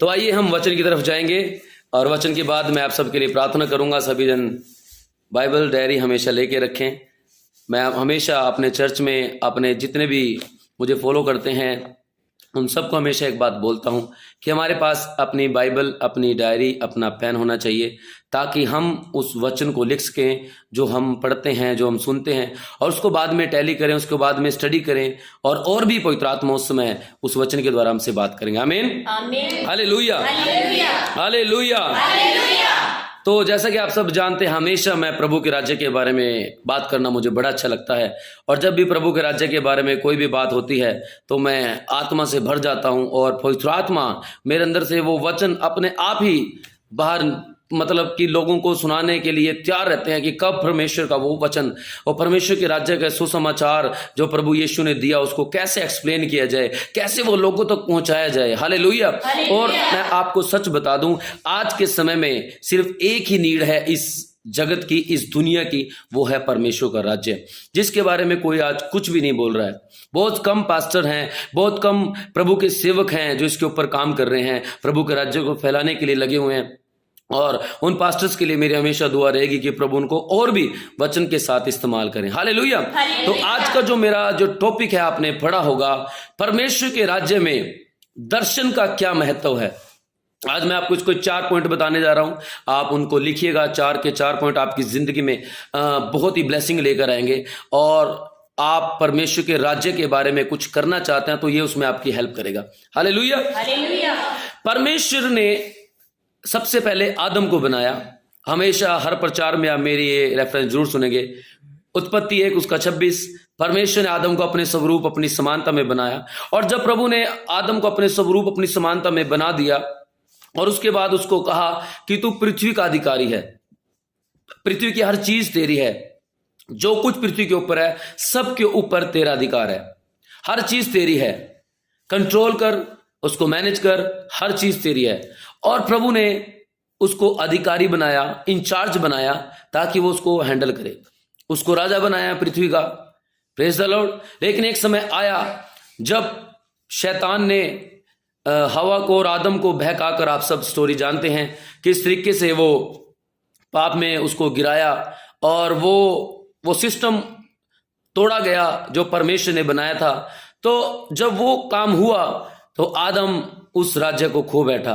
तो आइए हम वचन की तरफ जाएंगे और वचन के बाद मैं आप सबके लिए प्रार्थना करूंगा। सभी जन बाइबल डायरी हमेशा लेके रखें। मैं हमेशा अपने चर्च में अपने जितने भी मुझे फॉलो करते हैं उन सबको हमेशा एक बात बोलता हूं कि हमारे पास अपनी बाइबल, अपनी डायरी, अपना पेन होना चाहिए ताकि हम उस वचन को लिख सकें जो हम पढ़ते हैं, जो हम सुनते हैं, और उसको बाद में टैली करें, उसके बाद में स्टडी करें और भी पवित्र आत्मा उस समय उस वचन के द्वारा हमसे बात करेंगे। आमीन, हालेलुया, हालेलुया। तो जैसा कि आप सब जानते हैं, हमेशा मैं प्रभु के राज्य के बारे में बात करना मुझे बड़ा अच्छा लगता है, और जब भी प्रभु के राज्य के बारे में कोई भी बात होती है तो मैं आत्मा से भर जाता हूं और पवित्र आत्मा मेरे अंदर से वो वचन अपने आप ही बाहर मतलब कि लोगों को सुनाने के लिए तैयार रहते हैं कि कब परमेश्वर का वो वचन और परमेश्वर के राज्य का सुसमाचार जो प्रभु यीशु ने दिया उसको कैसे एक्सप्लेन किया जाए, कैसे वो लोगों तक पहुंचाया जाए। हालेलुया। और मैं आपको सच बता दूं, आज के समय में सिर्फ एक ही नीड है इस जगत की, इस दुनिया की, वो है परमेश्वर का राज्य, जिसके बारे में कोई आज कुछ भी नहीं बोल रहा है। बहुत कम पास्टर हैं, बहुत कम प्रभु के सेवक हैं जो इसके ऊपर काम कर रहे हैं, प्रभु के राज्य को फैलाने के लिए लगे हुए हैं। और उन पास्टर्स के लिए मेरी हमेशा दुआ रहेगी कि प्रभु उनको और भी वचन के साथ इस्तेमाल करें। हालेलुया। तो आज का जो मेरा जो टॉपिक है आपने पढ़ा होगा, परमेश्वर के राज्य में दर्शन का क्या महत्व है। आज मैं आपको इसको 4 पॉइंट बताने जा रहा हूं, आप उनको लिखिएगा। 4 के 4 पॉइंट आपकी जिंदगी में बहुत ही ब्लेसिंग लेकर आएंगे, और आप परमेश्वर के राज्य के बारे में कुछ करना चाहते हैं तो ये उसमें आपकी हेल्प करेगा। हालेलुया। परमेश्वर ने सबसे पहले आदम को बनाया। हमेशा हर प्रचार में आप मेरी ये रेफरेंस जरूर सुनेंगे। उत्पत्ति 1 उसका 26, परमेश्वर ने आदम को अपने स्वरूप अपनी समानता में बनाया। और जब प्रभु ने आदम को अपने स्वरूप अपनी समानता में बना दिया और उसके बाद उसको कहा कि तू पृथ्वी का अधिकारी है, पृथ्वी की हर चीज तेरी है, जो कुछ पृथ्वी के ऊपर है सबके ऊपर तेरा अधिकार है, हर चीज तेरी है, कंट्रोल कर, उसको मैनेज कर, हर चीज तेरी है। और प्रभु ने उसको अधिकारी बनाया, इंचार्ज बनाया ताकि वो उसको हैंडल करे, उसको राजा बनाया पृथ्वी का। Praise the Lord. लेकिन एक समय आया जब शैतान ने हवा को और आदम को बहकाकर, आप सब स्टोरी जानते हैं किस तरीके से वो पाप में उसको गिराया और वो सिस्टम तोड़ा गया जो परमेश्वर ने बनाया था। तो जब वो काम हुआ तो आदम उस राज्य को खो बैठा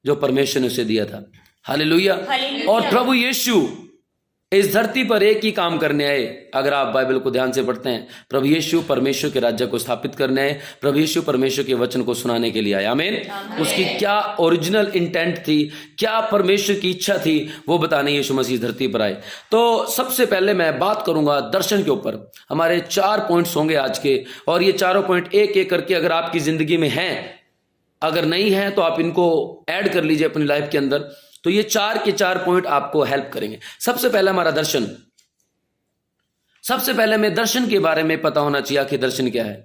जो परमेश्वर ने उसे दिया था। हालेलुया। और प्रभु यीशु इस धरती पर एक ही काम करने आए। अगर आप बाइबल को ध्यान से पढ़ते हैं, प्रभु यीशु परमेश्वर के राज्य को स्थापित करने आए, प्रभु यीशु परमेश्वर के वचन को सुनाने के लिए आए। आमीन। उसकी क्या ओरिजिनल इंटेंट थी, क्या परमेश्वर की इच्छा थी, वो बताने यीशु मसीह धरती पर आए। तो सबसे पहले मैं बात करूंगा दर्शन के ऊपर। हमारे 4 पॉइंट्स होंगे आज के, और ये चारों पॉइंट एक एक करके अगर आपकी जिंदगी में हैं, अगर नहीं है तो आप इनको ऐड कर लीजिए अपनी लाइफ के अंदर। तो ये 4 के 4 पॉइंट आपको हेल्प करेंगे। सबसे पहला हमारा दर्शन। सबसे पहले हमें दर्शन के बारे में पता होना चाहिए कि दर्शन क्या है।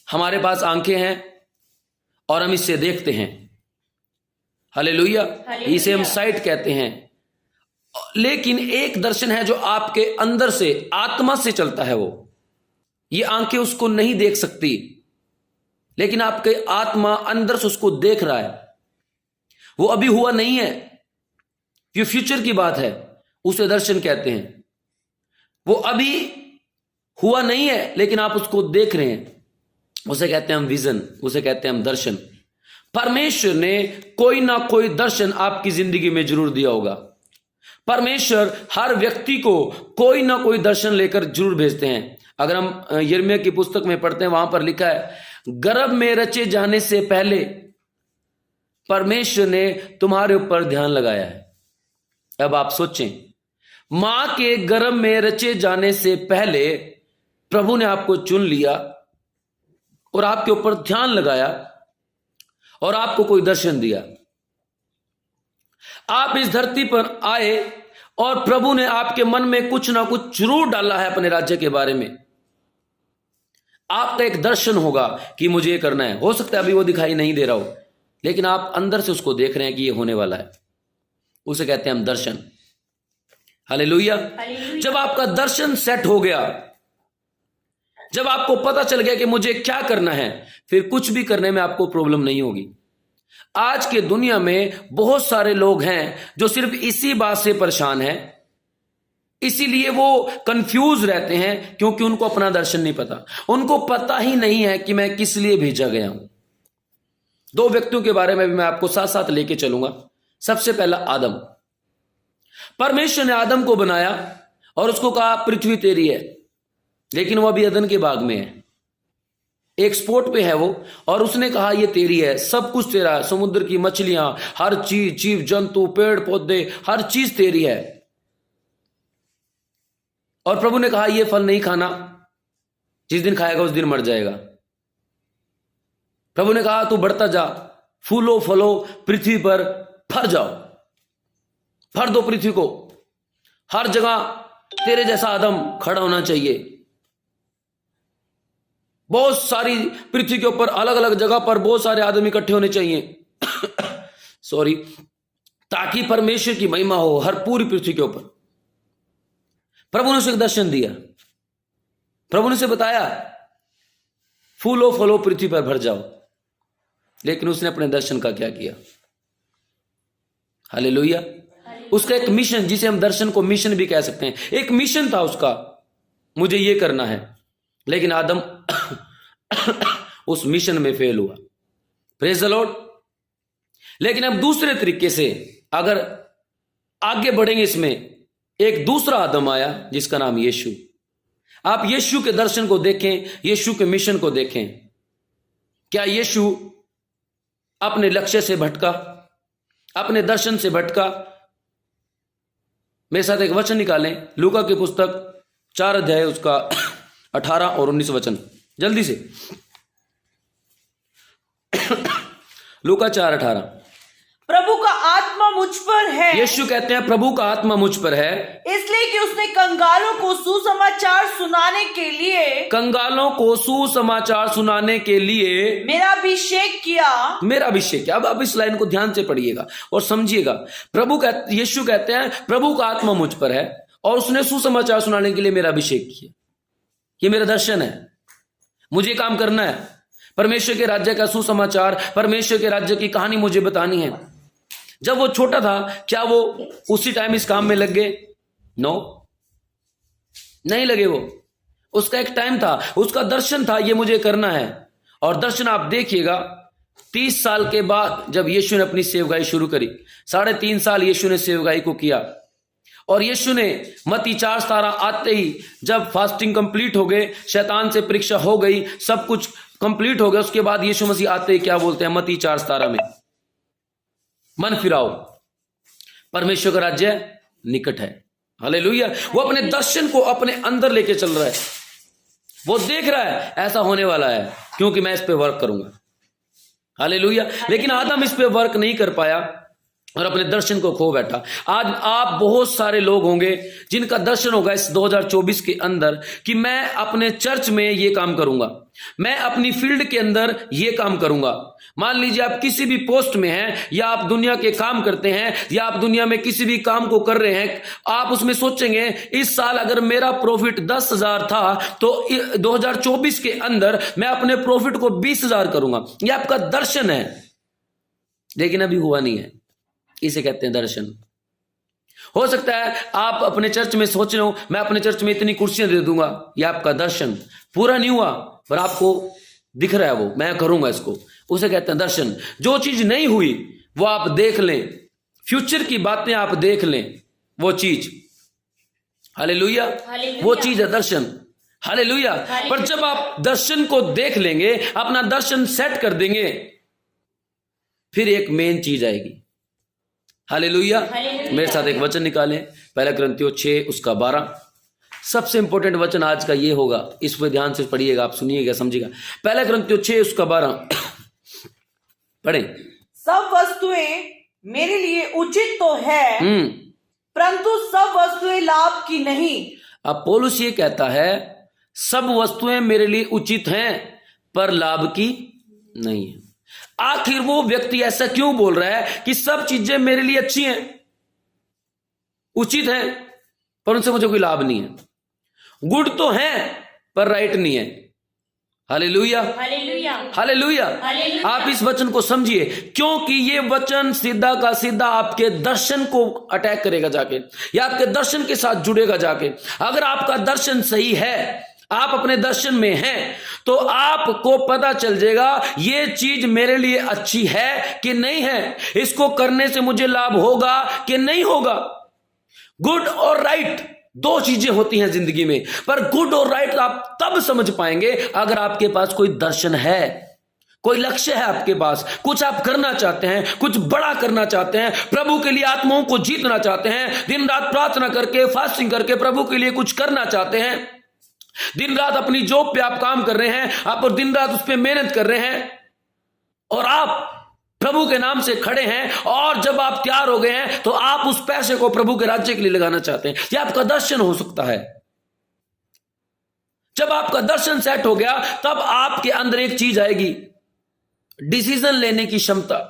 हमारे पास आंखें हैं और हम इससे देखते हैं। हालेलुया। इसे हम साइट कहते हैं। लेकिन एक दर्शन है जो आपके अंदर से, आत्मा से चलता है। वो ये आंखें उसको नहीं देख सकती, लेकिन आपके आत्मा अंदर से उसको देख रहा है। वो अभी हुआ नहीं है, ये फ्यूचर की बात है, उसे दर्शन कहते हैं। वो अभी हुआ नहीं है लेकिन आप उसको देख रहे हैं, उसे कहते हैं हम विजन, उसे कहते हैं हम दर्शन। परमेश्वर ने कोई ना कोई दर्शन आपकी जिंदगी में जरूर दिया होगा। परमेश्वर हर व्यक्ति को कोई ना कोई दर्शन लेकर जरूर भेजते हैं। अगर हम यिर्मयाह की पुस्तक में पढ़ते हैं, वहां पर लिखा है, गर्भ में रचे जाने से पहले परमेश्वर ने तुम्हारे ऊपर ध्यान लगाया है। अब आप सोचें, मां के गर्भ में रचे जाने से पहले प्रभु ने आपको चुन लिया और आपके ऊपर ध्यान लगाया और आपको कोई दर्शन दिया। आप इस धरती पर आए और प्रभु ने आपके मन में कुछ ना कुछ जरूर डाला है अपने राज्य के बारे में। आपका एक दर्शन होगा कि मुझे ये करना है। हो सकता है अभी वो दिखाई नहीं दे रहा हो, लेकिन आप अंदर से उसको देख रहे हैं कि ये होने वाला है। उसे कहते हैं हम दर्शन। हालेलुया। जब आपका दर्शन सेट हो गया, जब आपको पता चल गया कि मुझे क्या करना है, फिर कुछ भी करने में आपको प्रॉब्लम नहीं होगी। आज के दुनिया में बहुत सारे लोग हैं जो सिर्फ इसी बात से परेशान हैं, इसीलिए वो कंफ्यूज रहते हैं, क्योंकि उनको अपना दर्शन नहीं पता। उनको पता ही नहीं है कि मैं किस लिए भेजा गया हूं। दो व्यक्तियों के बारे में भी मैं आपको साथ साथ लेके चलूंगा। सबसे पहला आदम। परमेश्वर ने आदम को बनाया और उसको कहा पृथ्वी तेरी है, लेकिन वो अभी अदन के बाग में है, एक स्पॉट पे है वो, और उसने कहा ये तेरी है, सब कुछ तेरा है, समुद्र की मछलियां, हर चीज, जीव जंतु, पेड़ पौधे, हर चीज तेरी है। और प्रभु ने कहा ये फल नहीं खाना, जिस दिन खाएगा उस दिन मर जाएगा। प्रभु ने कहा तू बढ़ता जा, फूलो फलो, पृथ्वी पर फर जाओ, फर दो पृथ्वी को, हर जगह तेरे जैसा आदम खड़ा होना चाहिए। बहुत सारी पृथ्वी के ऊपर अलग अलग जगह पर बहुत सारे आदमी इकट्ठे होने चाहिए सॉरी, ताकि परमेश्वर की महिमा हो हर पूरी पृथ्वी के ऊपर। प्रभु ने उसे दर्शन दिया, प्रभु ने उसे बताया फूलो फलो पृथ्वी पर भर जाओ, लेकिन उसने अपने दर्शन का क्या किया? हालेलुया। उसका एक मिशन, जिसे हम दर्शन को मिशन भी कह सकते हैं, एक मिशन था उसका, मुझे ये करना है, लेकिन आदम उस मिशन में फेल हुआ। Praise the Lord. लेकिन अब दूसरे तरीके से अगर आगे बढ़ेंगे, इसमें एक दूसरा आदम आया जिसका नाम यीशु। आप यीशु के दर्शन को देखें, यीशु के मिशन को देखें। क्या यीशु अपने लक्ष्य से भटका, अपने दर्शन से भटका? मेरे साथ एक वचन निकालें, लूका की पुस्तक 4 अध्याय, उसका 18 और 19 वचन, जल्दी से। लूका 4:18। प्रभु का आत्मा मुझ पर है। यीशु कहते हैं प्रभु का आत्मा मुझ पर है, इसलिए कि उसने कंगालों को सुसमाचार सुनाने के लिए, कंगालों को सुसमाचार सुनाने के लिए मेरा अभिषेक किया। मेरा अभिषेक किया। अब आप इस लाइन को ध्यान से पढ़िएगा और समझिएगा। यीशु कहते हैं प्रभु का आत्मा मुझ पर है और उसने सुसमाचार सुनाने के लिए मेरा अभिषेक किया। ये मेरा दर्शन है, मुझे काम करना है। परमेश्वर के राज्य का सुसमाचार, परमेश्वर के राज्य की कहानी मुझे बतानी है। जब वो छोटा था, क्या वो उसी टाइम इस काम में लग गए? नो, नहीं लगे। वो उसका एक टाइम था, उसका दर्शन था, ये मुझे करना है। और दर्शन आप देखिएगा, 30 साल के बाद जब यीशु ने अपनी सेवकाई शुरू करी, 3.5 साल यीशु ने सेवकाई को किया। और यीशु ने मत्ती 4:17 आते ही, जब फास्टिंग कंप्लीट हो गए, शैतान से परीक्षा हो गई, सब कुछ कंप्लीट हो गया, उसके बाद यीशु मसीह आते ही क्या बोलते हैं मत्ती 4:17 में? मन फिराओ, परमेश्वर का राज्य निकट है। हालेलुया। वो अपने दर्शन को अपने अंदर लेके चल रहा है। वो देख रहा है ऐसा होने वाला है, क्योंकि मैं इस पे वर्क करूंगा। हालेलुया। लेकिन आदम इस पे वर्क नहीं कर पाया और अपने दर्शन को खो बैठा। आज आप बहुत सारे लोग होंगे जिनका दर्शन होगा इस 2024 के अंदर कि मैं अपने चर्च में ये काम करूंगा, मैं अपनी फील्ड के अंदर ये काम करूंगा। मान लीजिए आप किसी भी पोस्ट में हैं, या आप दुनिया के काम करते हैं, या आप दुनिया में किसी भी काम को कर रहे हैं, आप उसमें सोचेंगे इस साल अगर मेरा प्रॉफिट 10,000 था तो 2024 के अंदर मैं अपने प्रॉफिट को 20,000 करूंगा। यह आपका दर्शन है, लेकिन अभी हुआ नहीं है। इसे कहते हैं दर्शन। हो सकता है आप अपने चर्च में सोच रहे हो मैं अपने चर्च में इतनी कुर्सियां दे दूंगा, यह आपका दर्शन पूरा नहीं हुआ, पर आपको दिख रहा है वो मैं करूंगा इसको। उसे कहते हैं दर्शन। जो चीज नहीं हुई वो आप देख लें, फ्यूचर की बातें आप देख लें, वो चीज। हालेलुया। वो चीज है दर्शन। हालेलुया। पर जब आप दर्शन को देख लेंगे, अपना दर्शन सेट कर देंगे, फिर एक मेन चीज आएगी। हालेलुया। मेरे साथ एक वचन निकालें, 1 कुरिन्थियों 6 उसका 12। सबसे इंपॉर्टेंट वचन आज का ये होगा, इस पर ध्यान से पढ़िएगा, आप सुनिएगा, समझिएगा। 1 कुरिन्थियों 6 उसका 12 पढ़ें। सब वस्तुएं मेरे लिए उचित तो है, परंतु सब वस्तुएं लाभ की नहीं। अब पौलुस ये कहता है सब वस्तुएं मेरे लिए उचित हैं पर लाभ की नहीं है। आखिर वो व्यक्ति ऐसा क्यों बोल रहा है कि सब चीजें मेरे लिए अच्छी हैं, उचित हैं, पर उनसे मुझे कोई लाभ नहीं है? गुड तो है पर राइट नहीं है। Hallelujah, hallelujah, hallelujah. हालेलुया। आप इस वचन को समझिए, क्योंकि ये वचन सीधा का सीधा आपके दर्शन को अटैक करेगा जाके, या आपके दर्शन के साथ जुड़ेगा जाके। अगर आपका दर्शन सही है, आप अपने दर्शन में हैं, तो आपको पता चल जाएगा ये चीज मेरे लिए अच्छी है कि नहीं है, इसको करने से मुझे लाभ होगा कि नहीं होगा। गुड और राइट दो चीजें होती हैं जिंदगी में, पर गुड और राइट आप तब समझ पाएंगे अगर आपके पास कोई दर्शन है, कोई लक्ष्य है आपके पास, कुछ आप करना चाहते हैं, कुछ बड़ा करना चाहते हैं, प्रभु के लिए आत्माओं को जीतना चाहते हैं, दिन रात प्रार्थना करके फास्टिंग करके प्रभु के लिए कुछ करना चाहते हैं, दिन रात अपनी जॉब पे आप काम कर रहे हैं, आप दिन रात उस पर मेहनत कर रहे हैं, और आप प्रभु के नाम से खड़े हैं, और जब आप तैयार हो गए हैं तो आप उस पैसे को प्रभु के राज्य के लिए लगाना चाहते हैं। यह आपका दर्शन हो सकता है। जब आपका दर्शन सेट हो गया, तब आपके अंदर एक चीज आएगी, डिसीजन लेने की क्षमता।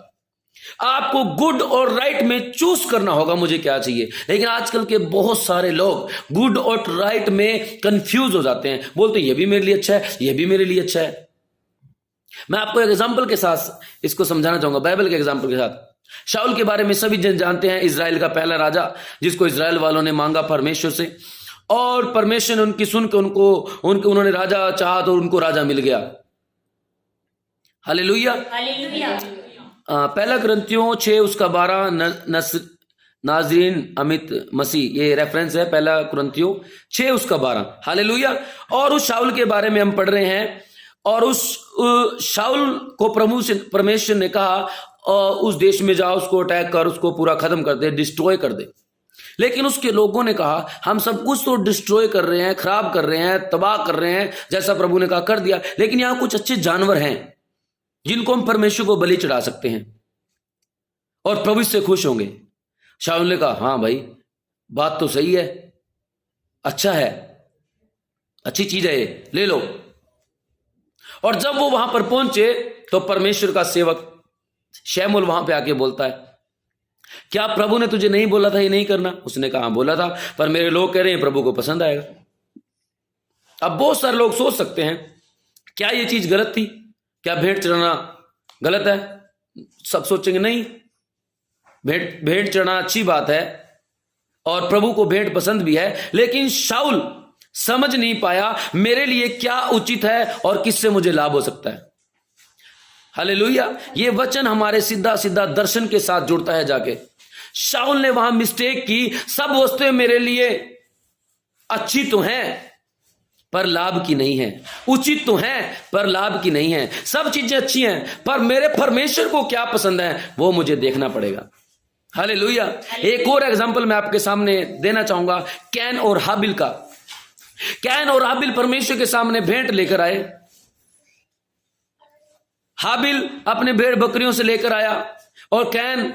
आपको गुड और राइट में चूज करना होगा मुझे क्या चाहिए। लेकिन आजकल के बहुत सारे लोग गुड और राइट में कंफ्यूज हो जाते हैं, बोलते हैं ये भी मेरे लिए अच्छा है, ये भी मेरे लिए अच्छा है। मैं आपको एक एग्जांपल के साथ इसको समझाना चाहूंगा, बाइबल के एग्जांपल के साथ। शाऊल के बारे में सभी जन जानते हैं, इजराइल का पहला राजा, जिसको इजराइल वालों ने मांगा परमेश्वर से, और परमेश्वर ने उनकी सुन के उन्होंने राजा चाहा तो उनको राजा मिल गया। Hallelujah, hallelujah. पहला कुरिन्थियों 6:12 नाजरीन अमित मसीह, ये रेफरेंस है पहला कुरिन्थियों 6:12। हालेलुया। और उस शाऊल के बारे में हम पढ़ रहे हैं, और उस शाऊल को परमेश्वर ने कहा उस देश में जाओ, उसको अटैक कर, उसको पूरा खत्म कर दे, डिस्ट्रॉय कर दे। लेकिन उसके लोगों ने कहा हम सब कुछ तो डिस्ट्रॉय कर रहे हैं, खराब कर रहे हैं, तबाह कर रहे हैं, जैसा प्रभु ने कहा कर दिया, लेकिन यहां कुछ अच्छे जानवर हैं जिनको हम परमेश्वर को बलि चढ़ा सकते हैं और प्रभु इससे खुश होंगे। शाऊल ने कहा हाँ भाई, बात तो सही है, अच्छा है, अच्छी चीज है, ये ले लो। और जब वो वहां पर पहुंचे तो परमेश्वर का सेवक शैमुल वहां पे आके बोलता है, क्या प्रभु ने तुझे नहीं बोला था ये नहीं करना? उसने कहा बोला था, पर मेरे लोग कह रहे हैं प्रभु को पसंद आएगा। अब बहुत सारे लोग सोच सकते हैं क्या ये चीज गलत थी, क्या भेंट चढ़ाना गलत है? सब सोचेंगे नहीं, भेंट चढ़ाना अच्छी बात है और प्रभु को भेंट पसंद भी है। लेकिन शाऊल समझ नहीं पाया मेरे लिए क्या उचित है और किससे मुझे लाभ हो सकता है। हालेलुया। ये वचन हमारे सीधा सीधा दर्शन के साथ जुड़ता है जाके। शाऊल ने वहां मिस्टेक की, सब वस्तुएं मेरे लिए अच्छी तो हैं पर लाभ की नहीं है, उचित तो हैं पर लाभ की नहीं है, सब चीजें अच्छी हैं पर मेरे परमेश्वर को क्या पसंद है वो मुझे देखना पड़ेगा। हालेलुया। एक और एग्जांपल मैं आपके सामने देना चाहूंगा, कैन और हाबिल का। कैन और हाबिल परमेश्वर के सामने भेंट लेकर आए। हाबिल अपने भेड़ बकरियों से लेकर आया और कैन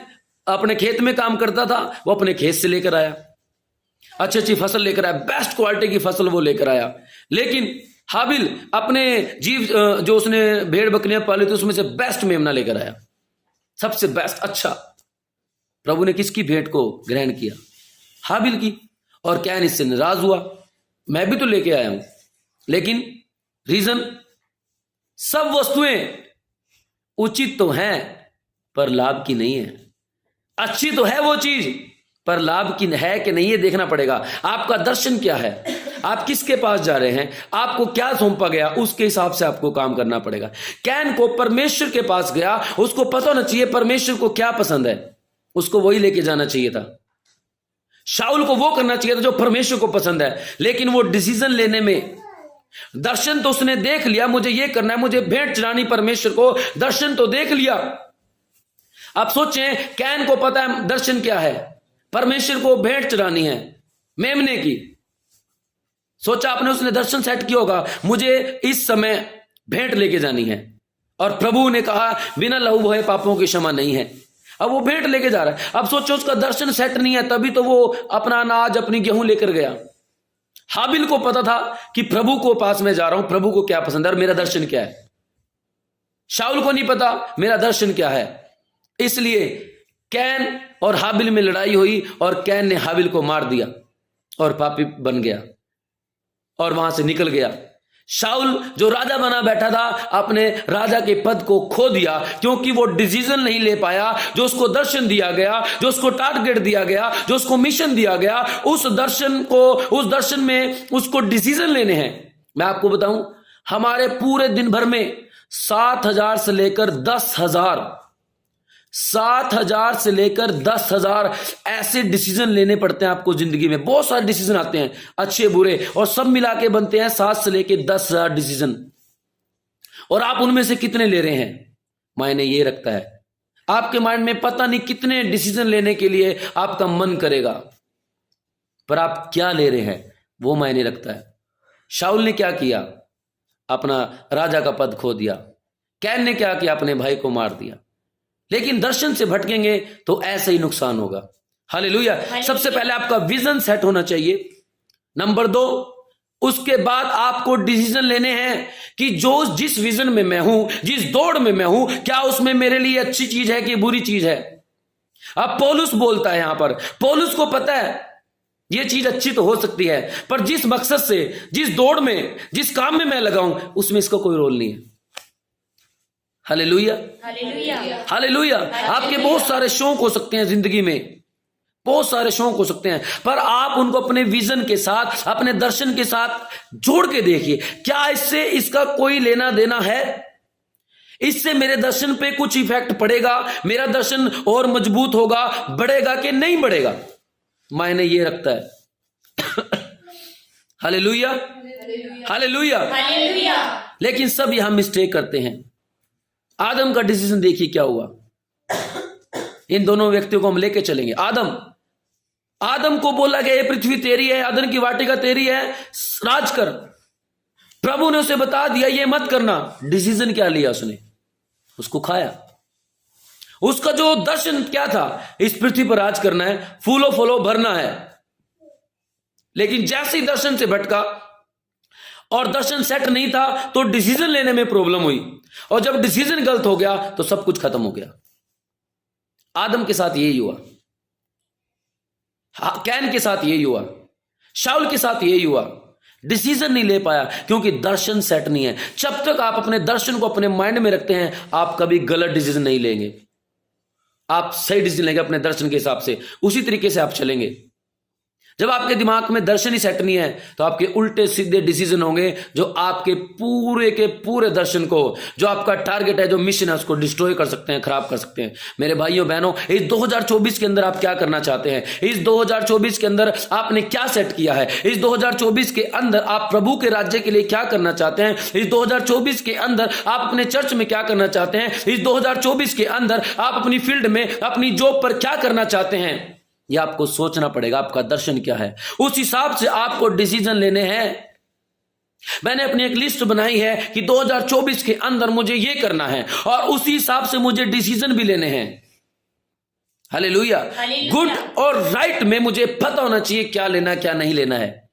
अपने खेत में काम करता था, वो अपने खेत से लेकर आया, अच्छी अच्छी फसल लेकर आया, बेस्ट क्वालिटी की फसल वो लेकर आया। लेकिन हाबिल अपने जीव जो उसने भेड़ बकरियां पाली थी उसमें से बेस्ट मेमना लेकर आया, सबसे बेस्ट अच्छा। प्रभु ने किसकी भेंट को ग्रहण किया? हाबिल की। और कैन इससे नाराज हुआ, मैं भी तो लेके आया हूं। लेकिन रीजन, सब वस्तुएं उचित तो हैं पर लाभ की नहीं है। अच्छी तो है वो चीज पर लाभ की है कि नहीं ये देखना पड़ेगा। आपका दर्शन क्या है, आप किसके पास जा रहे हैं, आपको क्या सौंपा गया, उसके हिसाब से आपको काम करना पड़ेगा। कैन को परमेश्वर के पास गया, उसको पता होना चाहिए परमेश्वर को क्या पसंद है, उसको वही लेके जाना चाहिए था। शाऊल को वो करना चाहिए था जो परमेश्वर को पसंद है, लेकिन वो डिसीजन लेने में, दर्शन तो उसने देख लिया मुझे ये करना है, मुझे भेंट चढ़ानी परमेश्वर को, दर्शन तो देख लिया। आप सोचें, कैन को पता है दर्शन क्या है, परमेश्वर को भेंट चढ़ानी है मेमने की। सोचा आपने, उसने दर्शन सेट किया होगा मुझे इस समय भेंट लेके जानी है, और प्रभु ने कहा बिना लहू बहे पापों की क्षमा नहीं है। अब वो भेंट लेके जा रहा है। अब सोचो उसका दर्शन सेट नहीं है, तभी तो वो अपना अनाज अपनी गेहूं लेकर गया। हाबिल को पता था कि प्रभु को पास में जा रहा हूं, प्रभु को क्या पसंद है और मेरा दर्शन क्या है। शाऊल को नहीं पता मेरा दर्शन क्या है, इसलिए कैन और हाबिल में लड़ाई हुई और कैन ने हाबिल को मार दिया और पापी बन गया और वहां से निकल गया। शाऊल जो राजा बना बैठा था, अपने राजा के पद को खो दिया क्योंकि वो डिसीजन नहीं ले पाया। जो उसको दर्शन दिया गया, जो उसको टारगेट दिया गया, जो उसको मिशन दिया गया, उस दर्शन में उसको डिसीजन लेने हैं। मैं आपको बताऊं, हमारे पूरे दिन भर में 7,000 से लेकर 10,000 7,000 से लेकर 10,000 ऐसे डिसीजन लेने पड़ते हैं आपको जिंदगी में। बहुत सारे डिसीजन आते हैं, अच्छे बुरे, और सब मिला के बनते हैं 7 से लेकर 10,000 डिसीजन। और आप उनमें से कितने ले रहे हैं, मायने ये रखता है। आपके माइंड में पता नहीं कितने डिसीजन लेने के लिए आपका मन करेगा, पर आप क्या ले रहे हैं वो मायने रखता है। शाऊल ने क्या किया, अपना राजा का पद खो दिया। कैन ने क्या किया, अपने भाई को मार दिया। लेकिन दर्शन से भटकेंगे तो ऐसा ही नुकसान होगा। हालेलुया। सबसे पहले आपका विजन सेट होना चाहिए। नंबर 2, उसके बाद आपको डिसीजन लेने हैं कि जिस विजन में मैं हूं, जिस दौड़ में मैं हूं, क्या उसमें मेरे लिए अच्छी चीज है कि बुरी चीज है। अब पौलुस बोलता है यहां पर, पौलुस को पता है ये चीज अच्छी तो हो सकती है, पर जिस मकसद से, जिस दौड़ में, जिस काम में मैं लगाऊं, उसमें इसका कोई रोल नहीं है। Hallelujah, hallelujah. आपके बहुत सारे शौक हो सकते हैं जिंदगी में, बहुत सारे शौक हो सकते हैं, पर आप उनको अपने विजन के साथ, अपने दर्शन के साथ जोड़ के देखिए। क्या इससे इसका कोई लेना देना है? इससे मेरे दर्शन पे कुछ इफेक्ट पड़ेगा? मेरा दर्शन और मजबूत होगा, बढ़ेगा कि नहीं बढ़ेगा? मायने ये रखता है। Hallelujah, hallelujah. लेकिन सब यहां मिस्टेक करते हैं। आदम का डिसीजन देखिए क्या हुआ। इन दोनों व्यक्तियों को हम लेके चलेंगे। आदम को बोला गया ये पृथ्वी तेरी है, आदम की वाटिका तेरी है, राज कर। प्रभु ने उसे बता दिया ये मत करना। डिसीजन क्या लिया उसने? उसको खाया। उसका जो दर्शन क्या था, इस पृथ्वी पर राज करना है, फूलो फलो भरना है। लेकिन जैसे ही दर्शन से भटका और दर्शन सेट नहीं था तो डिसीजन लेने में प्रॉब्लम हुई, और जब डिसीजन गलत हो गया तो सब कुछ खत्म हो गया। आदम के साथ यही हुआ, कैन के साथ यही हुआ, शाऊल के साथ यही हुआ। डिसीजन नहीं ले पाया क्योंकि दर्शन सेट नहीं है। जब तक आप अपने दर्शन को अपने माइंड में रखते हैं, आप कभी गलत डिसीजन नहीं लेंगे। आप सही डिसीजन लेंगे अपने दर्शन के हिसाब से, उसी तरीके से आप चलेंगे। जब आपके दिमाग में दर्शन ही सेट नहीं है तो आपके उल्टे सीधे डिसीजन होंगे जो आपके पूरे के पूरे दर्शन को, जो आपका टारगेट है, जो मिशन है, उसको डिस्ट्रॉय कर सकते हैं, खराब कर सकते हैं। मेरे भाइयों बहनों, इस 2024 के अंदर आप क्या करना चाहते हैं? इस 2024 के अंदर आपने क्या सेट किया है? इस 2024 के अंदर आप प्रभु के राज्य के लिए क्या करना चाहते हैं? इस 2024 के अंदर आप अपने चर्च में क्या करना चाहते हैं? इस 2024 के अंदर आप अपनी फील्ड में, अपनी जॉब पर क्या करना चाहते हैं? यह आपको सोचना पड़ेगा। आपका दर्शन क्या है, उस हिसाब से आपको डिसीजन लेने हैं। मैंने अपनी एक लिस्ट बनाई है कि 2024 के अंदर मुझे यह करना है, और उसी हिसाब से मुझे डिसीजन भी लेने हैं। हालेलुया। गुड और राइट में मुझे पता होना चाहिए क्या लेना, क्या नहीं लेना है।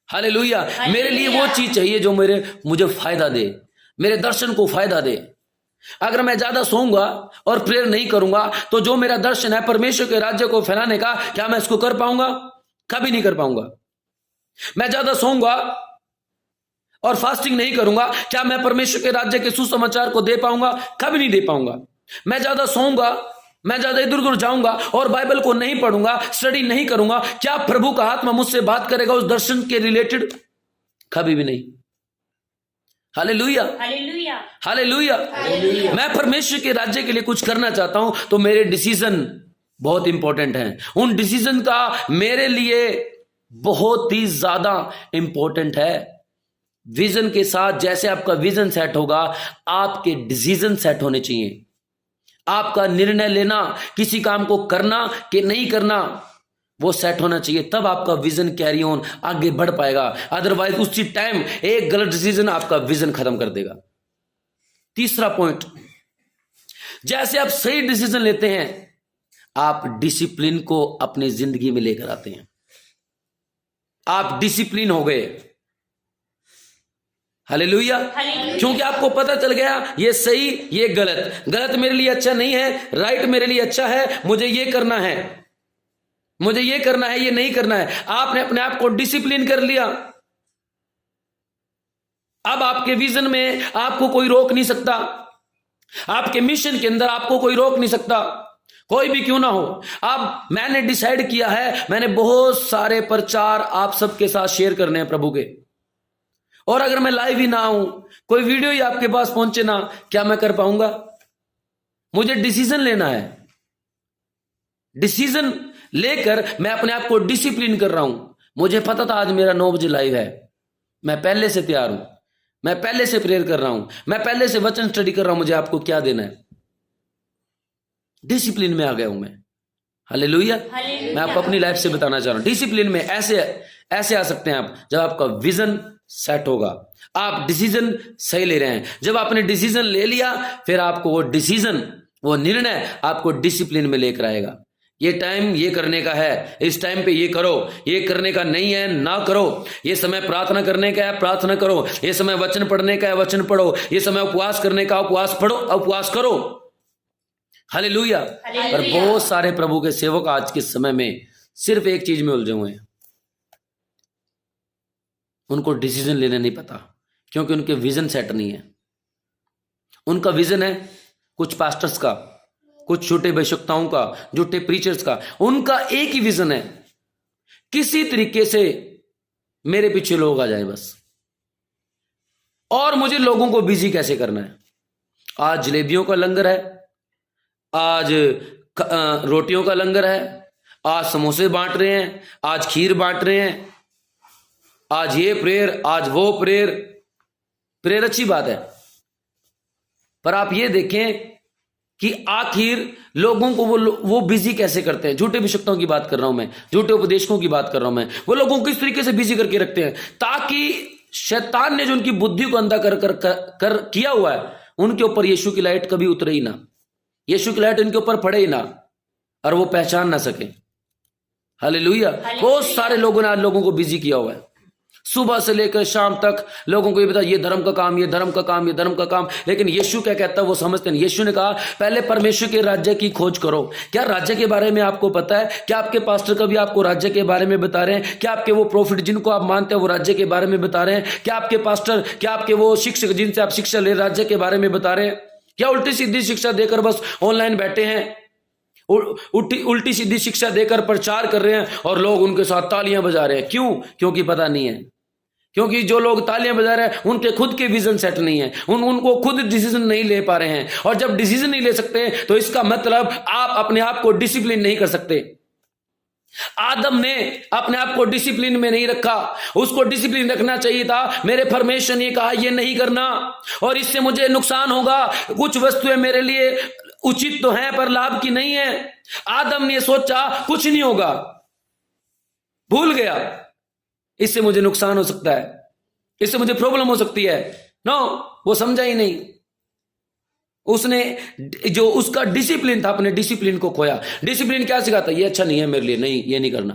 हालेलुया। मेरे लिए वो चीज चाहिए जो मुझे फायदा दे, मेरे दर्शन को फायदा दे। अगर मैं ज्यादा सोऊंगा और प्रेयर नहीं करूंगा तो जो मेरा दर्शन है परमेश्वर के राज्य को फैलाने का, क्या मैं इसको कर पाऊंगा? कभी नहीं कर पाऊंगा। मैं ज्यादा सोऊंगा और फास्टिंग नहीं करूंगा, क्या मैं परमेश्वर के राज्य के सुसमाचार को दे पाऊंगा? कभी नहीं दे पाऊंगा। मैं ज्यादा सोऊंगा, मैं ज्यादा इधर उधर जाऊंगा और बाइबल को नहीं पढ़ूंगा, स्टडी नहीं करूंगा, क्या प्रभु का आत्मा मुझसे बात करेगा उस दर्शन के रिलेटेड? कभी भी नहीं। Hallelujah, hallelujah, hallelujah. मैं परमेश्वर के राज्य के लिए कुछ करना चाहता हूं तो मेरे डिसीजन बहुत इंपॉर्टेंट हैं। उन डिसीजन का मेरे लिए बहुत ही ज्यादा इंपॉर्टेंट है। विजन के साथ जैसे आपका विजन सेट होगा, आपके डिसीजन सेट होने चाहिए। आपका निर्णय लेना, किसी काम को करना कि नहीं करना, वो सेट होना चाहिए। तब आपका विजन कैरी ऑन आगे बढ़ पाएगा। अदरवाइज उसी टाइम एक गलत डिसीजन आपका विजन खत्म कर देगा। तीसरा पॉइंट, जैसे आप सही डिसीजन लेते हैं, आप डिसिप्लिन को अपनी जिंदगी में लेकर आते हैं। आप डिसिप्लिन हो गए। हालेलुया। क्योंकि आपको पता चल गया ये सही, ये गलत। गलत मेरे लिए अच्छा नहीं है, राइट मेरे लिए अच्छा है। मुझे ये करना है, मुझे ये करना है, ये नहीं करना है। आपने अपने आप को डिसिप्लिन कर लिया। अब आपके विजन में आपको कोई रोक नहीं सकता, आपके मिशन के अंदर आपको कोई रोक नहीं सकता, कोई भी क्यों ना हो। अब मैंने डिसाइड किया है, मैंने बहुत सारे प्रचार आप सबके साथ शेयर करने हैं प्रभु के, और अगर मैं लाइव ही ना आऊं, कोई वीडियो ही आपके पास पहुंचे ना, क्या मैं कर पाऊंगा? मुझे डिसीजन लेना है। डिसीजन लेकर मैं अपने आप को डिसिप्लिन कर रहा हूं। मुझे पता था आज मेरा 9 बजे लाइव है, मैं पहले से तैयार हूं, मैं पहले से प्रेयर कर रहा हूं, मैं पहले से वचन स्टडी कर रहा हूं, मुझे आपको क्या देना है। डिसिप्लिन में आ गया हूं मैं। हालेलुया। मैं आपको अपनी लाइफ से बताना चाह रहा हूं, डिसिप्लिन में ऐसे आ सकते हैं आप जब आपका विजन सेट होगा, आप डिसीजन सही ले रहे हैं। जब आपने डिसीजन ले लिया, फिर आपको वो डिसीजन, वो निर्णय आपको डिसिप्लिन में लेकर आएगा। ये टाइम ये करने का है, इस टाइम पे ये करो, ये करने का नहीं है ना करो। ये समय प्रार्थना करने का है, प्रार्थना करो। ये समय वचन पढ़ने का है, वचन पढ़ो। ये समय उपवास करने का, उपवास पढ़ो, उपवास करो। हालेलुया। पर बहुत सारे प्रभु के सेवक आज के समय में सिर्फ एक चीज में उलझे हुए हैं, उनको डिसीजन लेने नहीं पता, क्योंकि उनके विजन सेट नहीं है। उनका विजन है कुछ पास्टर्स का, कुछ छोटे भविष्यवक्ताओं का, झूठे प्रीचर्स का। उनका एक ही विजन है, किसी तरीके से मेरे पीछे लोग आ जाए बस, और मुझे लोगों को बिजी कैसे करना है। आज जलेबियों का लंगर है, आज रोटियों का लंगर है, आज समोसे बांट रहे हैं, आज खीर बांट रहे हैं, आज ये प्रेयर, आज वो प्रेयर। प्रेयर अच्छी बात है, पर आप ये देखें कि आखिर लोगों को वो बिजी कैसे करते हैं। झूठे भविष्यवक्ताओं की बात कर रहा हूं मैं, झूठे उपदेशकों की बात कर रहा हूं मैं। वो लोगों को किस तरीके से बिजी करके रखते हैं, ताकि शैतान ने जो उनकी बुद्धि को अंधा कर किया हुआ है, उनके ऊपर यीशु की लाइट कभी उतरे ही ना, यीशु की लाइट इनके ऊपर पड़े ही ना, और वो पहचान ना सके। हालेलुया। बहुत सारे लोगों ने आज लोगों को बिजी किया हुआ है, सुबह से लेकर शाम तक लोगों को ये बता, ये धर्म का काम, ये धर्म का काम, ये धर्म का काम। लेकिन यीशु क्या कहता है वो समझते हैं। यीशु ने कहा पहले परमेश्वर के राज्य की खोज करो। क्या राज्य के बारे में आपको पता है? क्या आपके पास्टर कभी आपको राज्य के बारे में बता रहे हैं? क्या आपके वो प्रॉफिट जिनको आप मानते हैं वो राज्य के बारे में बता रहे हैं? क्या आपके पास्टर, क्या आपके वो शिक्षक जिनसे आप शिक्षा ले राज्य के बारे में बता रहे हैं? क्या उल्टी सीधी शिक्षा देकर बस ऑनलाइन बैठे हैं, उल्टी सीधी शिक्षा देकर प्रचार कर रहे हैं और लोग उनके साथ तालियां बजा रहे हैं? क्यों? क्योंकि पता नहीं है। क्योंकि जो लोग तालियां बजा रहे हैं उनके खुद के विजन सेट नहीं है, उनको खुद डिसीजन नहीं ले पा रहे हैं। और जब डिसीजन नहीं ले सकते तो इसका मतलब आप अपने आप को डिसिप्लिन नहीं कर सकते। आदम ने अपने आप को डिसिप्लिन में नहीं रखा, उसको डिसिप्लिन रखना चाहिए था। मेरे परमेश्वर ने कहा ये नहीं करना और इससे मुझे नुकसान होगा, कुछ वस्तुएं मेरे लिए उचित तो हैं पर लाभ की नहीं है। आदम ने सोचा कुछ नहीं होगा, भूल गया, इससे मुझे नुकसान हो सकता है, इससे मुझे प्रॉब्लम हो सकती है। नो, वो समझा ही नहीं। उसने जो उसका डिसिप्लिन था, अपने डिसिप्लिन को खोया। डिसिप्लिन क्या सिखाता? ये अच्छा नहीं है मेरे लिए, नहीं ये नहीं करना।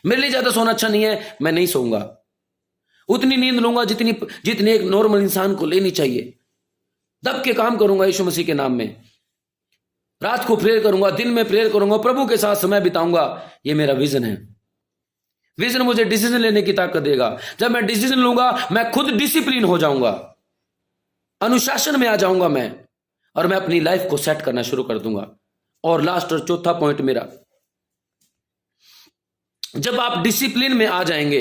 मेरे लिए ज्यादा सोना अच्छा नहीं है, मैं नहीं सोऊंगा। उतनी नींद लूंगा जितनी एक नॉर्मल इंसान को लेनी चाहिए। दब के काम करूंगा यीशु मसीह के नाम में। रात को प्रेयर करूंगा, दिन में प्रेयर करूंगा, प्रभु के साथ समय बिताऊंगा। ये मेरा विजन है। विजन मुझे डिसीजन लेने की ताकत देगा। जब मैं डिसीजन लूंगा मैं खुद डिसिप्लिन हो जाऊंगा, अनुशासन में आ जाऊंगा मैं, और मैं अपनी लाइफ को सेट करना शुरू कर दूंगा। और लास्ट और चौथा पॉइंट मेरा, जब आप डिसिप्लिन में आ जाएंगे,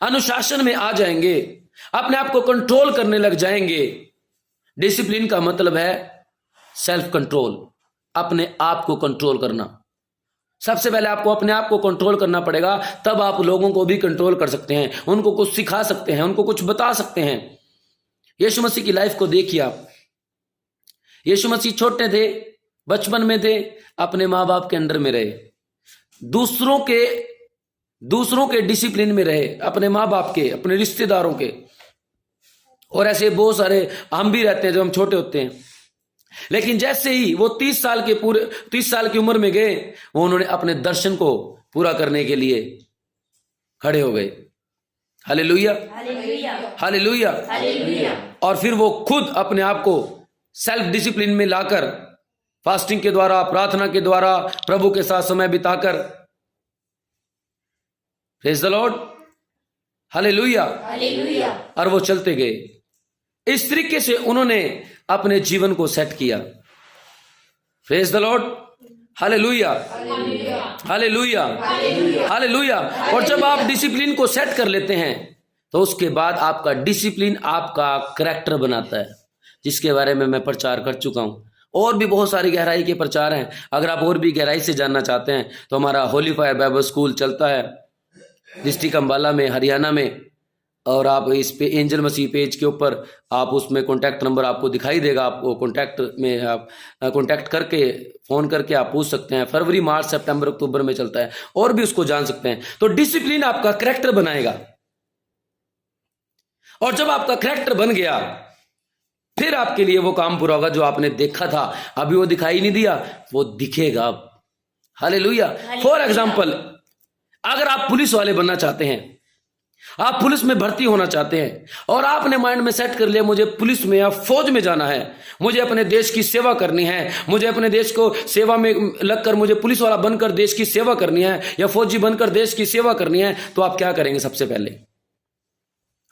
अनुशासन में आ जाएंगे, अपने आप को कंट्रोल करने लग जाएंगे। डिसिप्लिन का मतलब है सेल्फ कंट्रोल, अपने आप को कंट्रोल करना। सबसे पहले आपको अपने आप को कंट्रोल करना पड़ेगा, तब आप लोगों को भी कंट्रोल कर सकते हैं, उनको कुछ सिखा सकते हैं, उनको कुछ बता सकते हैं। यीशु मसीह की लाइफ को देखिए आप। यीशु मसीह छोटे थे, बचपन में थे, अपने माँ बाप के अंडर में रहे, दूसरों के डिसिप्लिन में रहे, अपने माँ बाप के, अपने रिश्तेदारों के। और ऐसे बहुत सारे हम भी रहते हैं जब हम छोटे होते हैं। लेकिन जैसे ही वो 30 साल की उम्र में गए, वो उन्होंने अपने दर्शन को पूरा करने के लिए खड़े हो गए। Hallelujah, hallelujah, hallelujah. और फिर वो खुद अपने आप को सेल्फ डिसिप्लिन में लाकर, फास्टिंग के द्वारा, प्रार्थना के द्वारा, प्रभु के साथ समय बिताकर, प्रेज द लॉर्ड, हालेलुया। और वो चलते गए। इस तरीके से उन्होंने अपने जीवन को सेट किया। Praise the lord. Hallelujah, hallelujah, hallelujah. और जब आप डिसिप्लिन को सेट कर लेते हैं तो उसके बाद आपका डिसिप्लिन आपका करैक्टर बनाता है, जिसके बारे में मैं प्रचार कर चुका हूं। और भी बहुत सारी गहराई के प्रचार हैं। अगर आप और भी गहराई से जानना चाहते हैं तो हमारा होली फायर बाइबल स्कूल चलता है डिस्ट्रिक्ट अंबाला में, हरियाणा में। और आप इस पे एंजल मसीह पेज के ऊपर आप उसमें कॉन्टैक्ट नंबर आपको दिखाई देगा। आपको कॉन्टैक्ट में आप कॉन्टैक्ट करके फ़ोन करके आप पूछ सकते हैं। फरवरी, मार्च, सितंबर, अक्टूबर में चलता है, और भी उसको जान सकते हैं। तो डिसिप्लिन आपका करैक्टर बनाएगा। और जब आपका करैक्टर बन गया फिर आपके लिए वो काम पूरा होगा जो आपने देखा था, अभी वो दिखाई नहीं दिया, वो दिखेगा अब। हालेलुया। फॉर एग्जाम्पल, अगर आप पुलिस वाले बनना चाहते हैं, आप पुलिस में भर्ती होना चाहते हैं और आपने माइंड में सेट कर लिया मुझे पुलिस में या फौज में जाना है, मुझे अपने देश की सेवा करनी है, मुझे अपने देश को सेवा में लगकर मुझे पुलिस वाला बनकर देश की सेवा करनी है या फौजी बनकर देश की सेवा करनी है, तो आप क्या करेंगे? सबसे पहले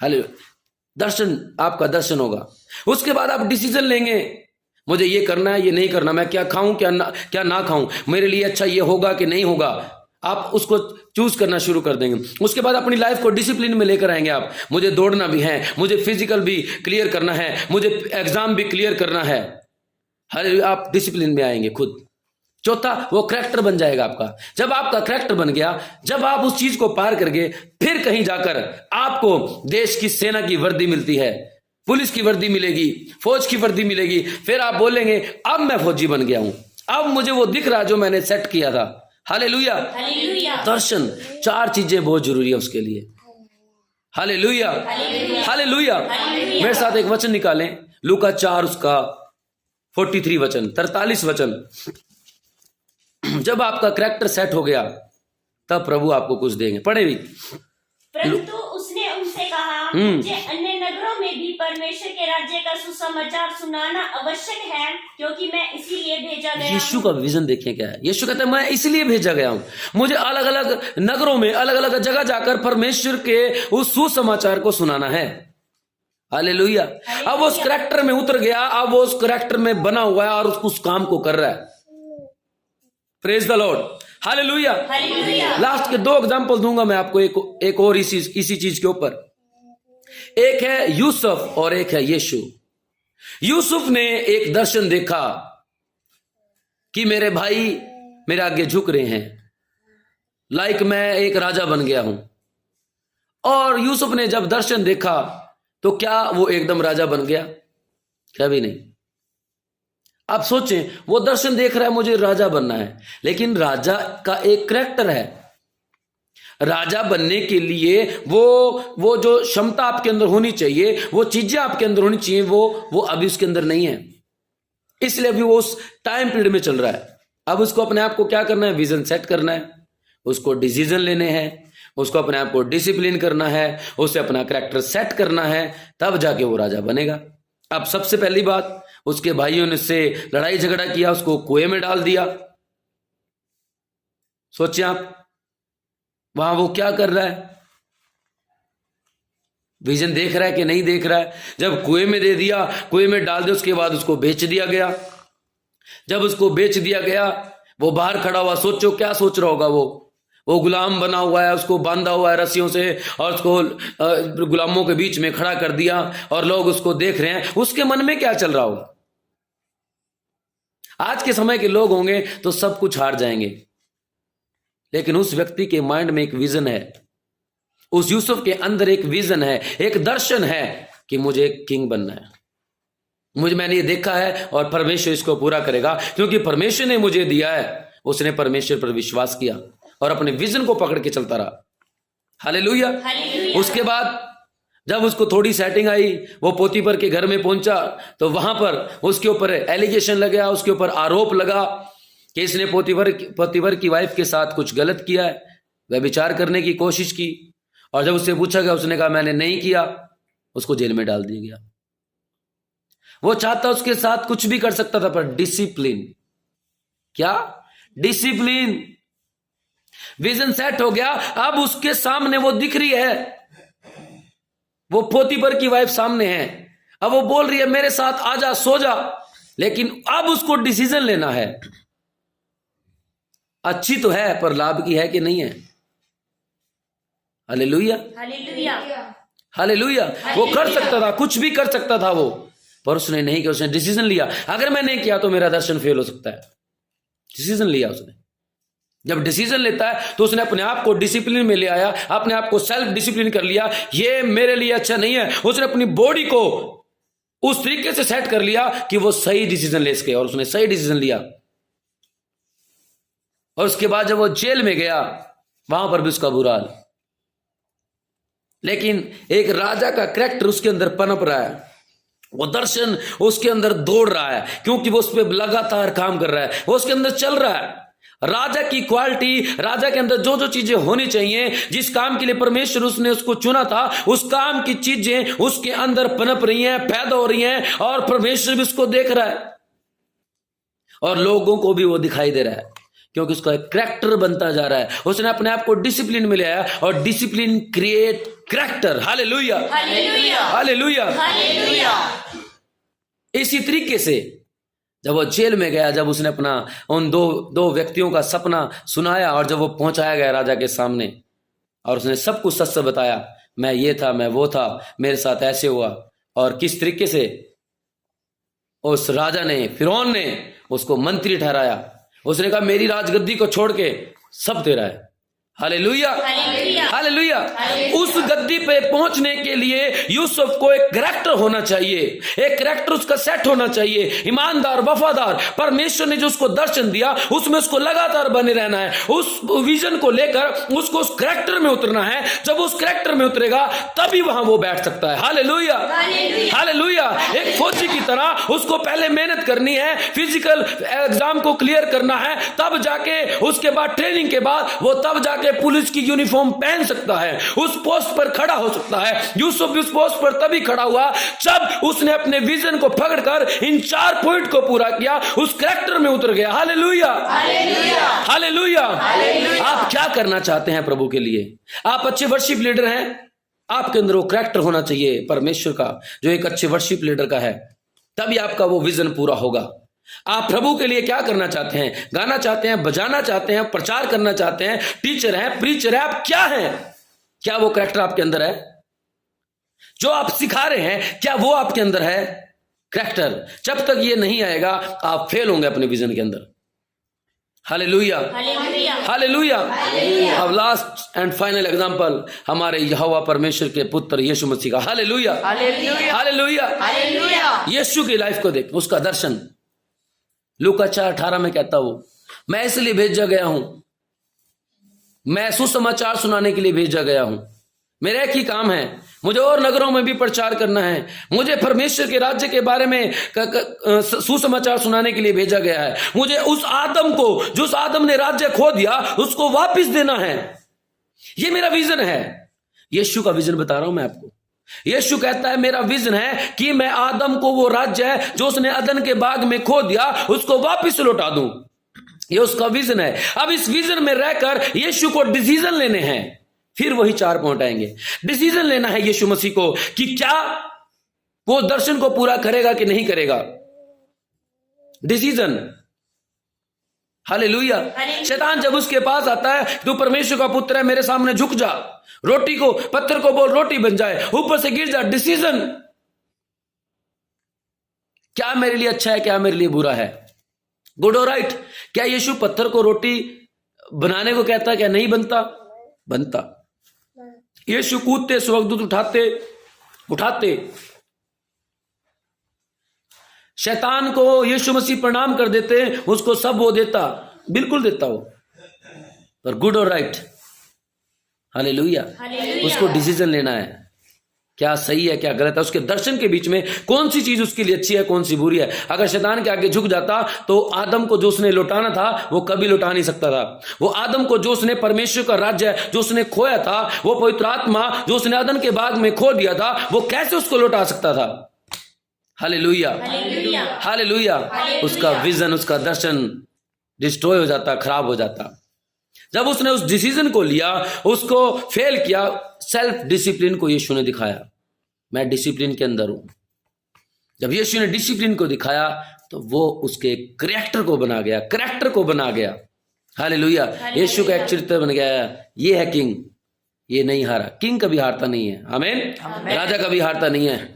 हालेलुया, दर्शन, आपका दर्शन होगा। उसके बाद आप डिसीजन लेंगे, मुझे ये करना है, ये नहीं करना, मैं क्या खाऊं क्या ना खाऊं, मेरे लिए अच्छा ये होगा कि नहीं होगा। आप उसको चूज करना शुरू कर देंगे। उसके बाद अपनी लाइफ को डिसिप्लिन में लेकर आएंगे आप। मुझे दौड़ना भी है, मुझे फिजिकल भी क्लियर करना है, मुझे एग्जाम भी क्लियर करना है। हर आप डिसिप्लिन में आएंगे खुद। चौथा, वो करैक्टर बन जाएगा आपका। जब आपका करैक्टर बन गया, जब आप उस चीज को पार कर गए, फिर कहीं जाकर आपको देश की सेना की वर्दी मिलती है, पुलिस की वर्दी मिलेगी, फौज की वर्दी मिलेगी। फिर आप बोलेंगे अब मैं फौजी बन गया हूं, अब मुझे वो दिख रहा जो मैंने सेट किया था। हालेलुया। दर्शन, चार चीजें बहुत जरूरी है उसके लिए। Hallelujah, hallelujah. मेरे साथ एक वचन निकालें, लूका 4 उसका 43 वचन, 43 वचन। जब आपका करैक्टर सेट हो गया तब प्रभु आपको कुछ देंगे। पढ़े भी। परंतु उसने उनसे कहा, मुझे अन्य नगरों में भी परमेश्वर के राज्य का सुसमाचार सुनाना आवश्यक है, क्योंकि मैं इसीलिए भेजा गया। यीशु का विजन देखें क्या है। यीशु कहता है मैं इसलिए भेजा गया हूं, मुझे अलग अलग नगरों में अलग अलग जगह जाकर परमेश्वर के उस सुसमाचार को सुनाना है। हालेलुया। अब वो उस करैक्टर में उतर गया, अब वो उस करैक्टर में बना हुआ है और उस काम को कर रहा है। Praise the lord. Hallelujah. Last के 2 एग्जांपल दूंगा मैं आपको, एक और इसी चीज के ऊपर। एक है यूसुफ और एक है यीशु। यूसुफ ने एक दर्शन देखा कि मेरे भाई मेरे आगे झुक रहे हैं, लाइक मैं एक राजा बन गया हूं। और यूसुफ ने जब दर्शन देखा तो क्या वो एकदम राजा बन गया? कभी नहीं। आप सोचें, वो दर्शन देख रहा है मुझे राजा बनना है, लेकिन राजा का एक करैक्टर है। राजा बनने के लिए वो जो क्षमता आपके अंदर होनी चाहिए, वो चीजें आपके अंदर होनी चाहिए, वो अभी उसके अंदर नहीं है। इसलिए अभी वो उस टाइम पीरियड में चल रहा है। अब उसको अपने आप को क्या करना है? विजन सेट करना है, उसको डिसीजन लेने हैं, उसको अपने आप को डिसिप्लिन करना है, उसे अपना करैक्टर सेट करना है, तब जाके वो राजा बनेगा। अब सबसे पहली बात, उसके भाइयों ने से लड़ाई झगड़ा किया, उसको कुएं में डाल दिया। सोचिए आप, वहां वो क्या कर रहा है? विजन देख रहा है कि नहीं देख रहा है? जब कुएं में दे दिया, कुएं में डाल दिया, उसके बाद उसको बेच दिया गया। जब उसको बेच दिया गया, वो बाहर खड़ा हुआ, सोचो क्या सोच रहा होगा। वो गुलाम बना हुआ है, उसको बांधा हुआ है रस्सियों से, और उसको गुलामों के बीच में खड़ा कर दिया और लोग उसको देख रहे हैं। उसके मन में क्या चल रहा होगा? आज के समय के लोग होंगे तो सब कुछ हार जाएंगे, लेकिन उस व्यक्ति के माइंड में एक विजन है, उस यूसुफ के अंदर एक विजन है, एक दर्शन है कि मुझे एक किंग बनना है। मैंने ये देखा है और परमेश्वर इसको पूरा करेगा, क्योंकि परमेश्वर ने मुझे दिया है। उसने परमेश्वर पर विश्वास किया और अपने विजन को पकड़ के चलता रहा। हालेलुया। उसके बाद जब उसको थोड़ी सेटिंग आई, वो पोतीफर के घर में पहुंचा, तो वहां पर उसके ऊपर एलिगेशन लगा, उसके ऊपर आरोप लगा कि इसने पोतीफर की वाइफ के साथ कुछ गलत किया है, व्यभिचार करने की कोशिश की। और जब उससे पूछा गया, उसने कहा मैंने नहीं किया। उसको जेल में डाल दिया गया। वो चाहता उसके साथ कुछ भी कर सकता था, पर डिसिप्लिन, क्या डिसिप्लिन, विजन सेट हो गया। अब उसके सामने वो दिख रही है, वो पोतीफर की वाइफ सामने है, अब वो बोल रही है मेरे साथ आजा सो जा, लेकिन अब उसको डिसीजन लेना है। अच्छी तो है पर लाभ की है कि नहीं है? Hallelujah, hallelujah, hallelujah. वो कर सकता था, कुछ भी कर सकता था वो, पर उसने नहीं किया, उसने डिसीजन लिया। अगर मैं नहीं किया तो मेरा दर्शन फेल हो सकता है। डिसीजन लिया उसने। जब डिसीजन लेता है तो उसने अपने आप को डिसिप्लिन में ले आया, अपने आप को सेल्फ डिसिप्लिन कर लिया। ये मेरे लिए अच्छा नहीं है। उसने अपनी बॉडी को उस तरीके से सेट कर लिया कि वो सही डिसीजन ले सके, और उसने सही डिसीजन लिया। और उसके बाद जब वो जेल में गया, वहां पर भी उसका बुरा हाल। लेकिन एक राजा का कैरेक्टर उसके अंदर पनप रहा है, वो दर्शन उसके अंदर दौड़ रहा है, क्योंकि वो उस पर लगातार काम कर रहा है, वो उसके अंदर चल रहा है। राजा की क्वालिटी, राजा के अंदर जो जो चीजें होनी चाहिए, जिस काम के लिए परमेश्वर उसने उसको चुना था, उस काम की चीजें उसके अंदर पनप रही हैं, पैदा हो रही हैं, और परमेश्वर भी उसको देख रहा है और लोगों को भी वो दिखाई दे रहा है, क्योंकि उसका एक कैरेक्टर बनता जा रहा है। उसने अपने आप को डिसिप्लिन में ले आया, और discipline create character. Hallelujah, hallelujah, hallelujah, hallelujah. इसी तरीके से जब वो जेल में गया, जब उसने अपना उन दो व्यक्तियों का सपना सुनाया, और जब वो पहुंचाया गया राजा के सामने, और उसने सब कुछ सच से बताया, मैं ये था, मैं वो था, मेरे साथ ऐसे हुआ, और किस तरीके से उस राजा ने, फिरौन ने उसको मंत्री ठहराया। उसने कहा मेरी राजगद्दी को छोड़ के सब तेरा है। Hallelujah, hallelujah, hallelujah. उस गद्दी पे पहुंचने के लिए यूसुफ को एक कैरेक्टर होना चाहिए, एक कैरेक्टर उसका सेट होना चाहिए, ईमानदार, वफादार। परमेश्वर ने जो उसको दर्शन दिया, उसमें उसको लगातार बने रहना है, उस विजन को लेकर उसको उस कैरेक्टर में उतरना है। जब उस कैरेक्टर में उतरेगा तभी वहां वो बैठ सकता है। Hallelujah, hallelujah. एक फौजी की तरह उसको पहले मेहनत करनी है, फिजिकल एग्जाम को क्लियर करना है, तब जाके उसके बाद ट्रेनिंग के बाद वो तब जाके पुलिस की यूनिफॉर्म पहन सकता है, उस पोस्ट पर खड़ा हो सकता है। यूसुफ भी उस पोस्ट पर तभी खड़ा हुआ जब उसने अपने विजन को पकड़कर इन 4 पॉइंट को पूरा किया, उस कैरेक्टर में उतर गया। Hallelujah, hallelujah, hallelujah. आप क्या करना चाहते हैं प्रभु के लिए? आप अच्छे वर्शिप लीडर हैं, आपके अंदर वो कैरेक्टर होना चाहिए परमेश्वर का, जो एक अच्छे वर्शिप लीडर का है, तभी आपका वो विजन पूरा होगा। आप प्रभु के लिए क्या करना चाहते हैं? गाना चाहते हैं, बजाना चाहते हैं, प्रचार करना चाहते हैं, टीचर हैं, प्रीचर है, आप क्या हैं? क्या वो कैरेक्टर आपके अंदर है? जो आप सिखा रहे हैं, क्या वो आपके अंदर है कैरेक्टर? जब तक ये नहीं आएगा आप फेल होंगे अपने विजन के अंदर। Hallelujah, hallelujah, hallelujah. अब लास्ट एंड फाइनल एग्जांपल हमारे यहोवा परमेश्वर के पुत्र यीशु मसीह का। Hallelujah, hallelujah, hallelujah, hallelujah. यीशु की लाइफ को देख, उसका दर्शन लूका 4:18 में कहता हूं, मैं इसलिए भेजा गया हूं, मैं सुसमाचार सुनाने के लिए भेजा गया हूं। मेरा एक ही काम है, मुझे और नगरों में भी प्रचार करना है, मुझे परमेश्वर के राज्य के बारे में सुसमाचार सुनाने के लिए भेजा गया है। मुझे उस आदम को, जो उस आदम ने राज्य खो दिया, उसको वापस देना है। ये मेरा विजन है। यीशु का विजन बता रहा हूं मैं आपको। यीशु कहता है मेरा विजन है कि मैं आदम को वो राज्य है जो उसने अदन के बाग में खो दिया, उसको वापस लौटा दूं। ये उसका विजन है। अब इस विजन में रहकर यीशु को डिसीजन लेने हैं। फिर वही 4 पॉइंट आएंगे। डिसीजन लेना है यीशु मसीह को कि क्या वो दर्शन को पूरा करेगा कि नहीं करेगा। डिसीजन। हालेलुया। शैतान जब उसके पास आता है, तू परमेश्वर का पुत्र है, मेरे सामने झुक जा, रोटी को, पत्थर को बोल रोटी बन जाए, ऊपर से गिर जा। डिसीजन, क्या मेरे लिए अच्छा है, क्या मेरे लिए बुरा है, गुड और राइट। क्या यीशु पत्थर को रोटी बनाने को कहता है? क्या नहीं बनता? बनता। यीशु कूदते, स्वर्गदूत उठाते। शैतान को यीशु मसीह प्रणाम कर देते, उसको सब वो देता, बिल्कुल देता वो, पर गुड और राइट। हालेलुया। उसको डिसीजन लेना है, क्या सही है क्या गलत है। उसके दर्शन के बीच में कौन सी चीज उसके लिए अच्छी है, कौन सी बुरी है। अगर शैतान के आगे झुक जाता तो आदम को जो उसने लौटाना था वो कभी लौटा नहीं सकता था। वो आदम को जो उसने परमेश्वर का राज्य जो उसने खोया था, वो पवित्र आत्मा जो उसने अदन के बाग में खो दिया था, वो कैसे उसको लौटा सकता था। Hallelujah, hallelujah. उसका विजन, उसका दर्शन डिस्ट्रॉय हो जाता, खराब हो जाता। जब उसने उस डिसीजन को लिया, उसको फेल किया, सेल्फ डिसिप्लिन को यीशु ने दिखाया। मैं डिसिप्लिन के अंदर हूं। जब यीशु ने डिसिप्लिन को दिखाया तो वो उसके करैक्टर को बना गया, करैक्टर को बना गया। हालेलुया। यीशु का एक चरित्र बन गया। ये है किंग, ये नहीं हारा। किंग कभी हारता नहीं है, आमीन। राजा कभी हारता नहीं है।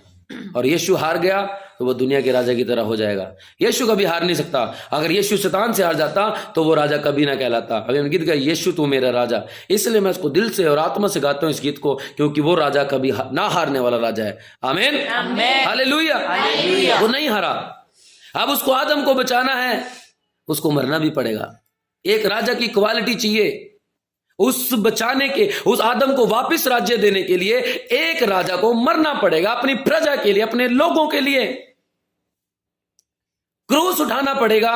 और यीशु हार गया तो वो दुनिया के राजा की तरह हो जाएगा। यीशु कभी हार नहीं सकता। अगर यीशु शैतान से हार जाता तो वो राजा कभी ना कहलाता। अभी हम गीत गाए, यीशु तू मेरा राजा। इसलिए मैं उसको दिल से और आत्मा से गाता हूं इस गीत को, क्योंकि वो राजा कभी ना हारने वाला राजा है, आमीन। हालेलुया। वो नहीं हारा। अब उसको आदम को बचाना है, उसको मरना भी पड़ेगा। एक राजा की क्वालिटी चाहिए, उस बचाने के, उस आदम को वापस राज्य देने के लिए एक राजा को मरना पड़ेगा, अपनी प्रजा के लिए, अपने लोगों के लिए क्रूस उठाना पड़ेगा।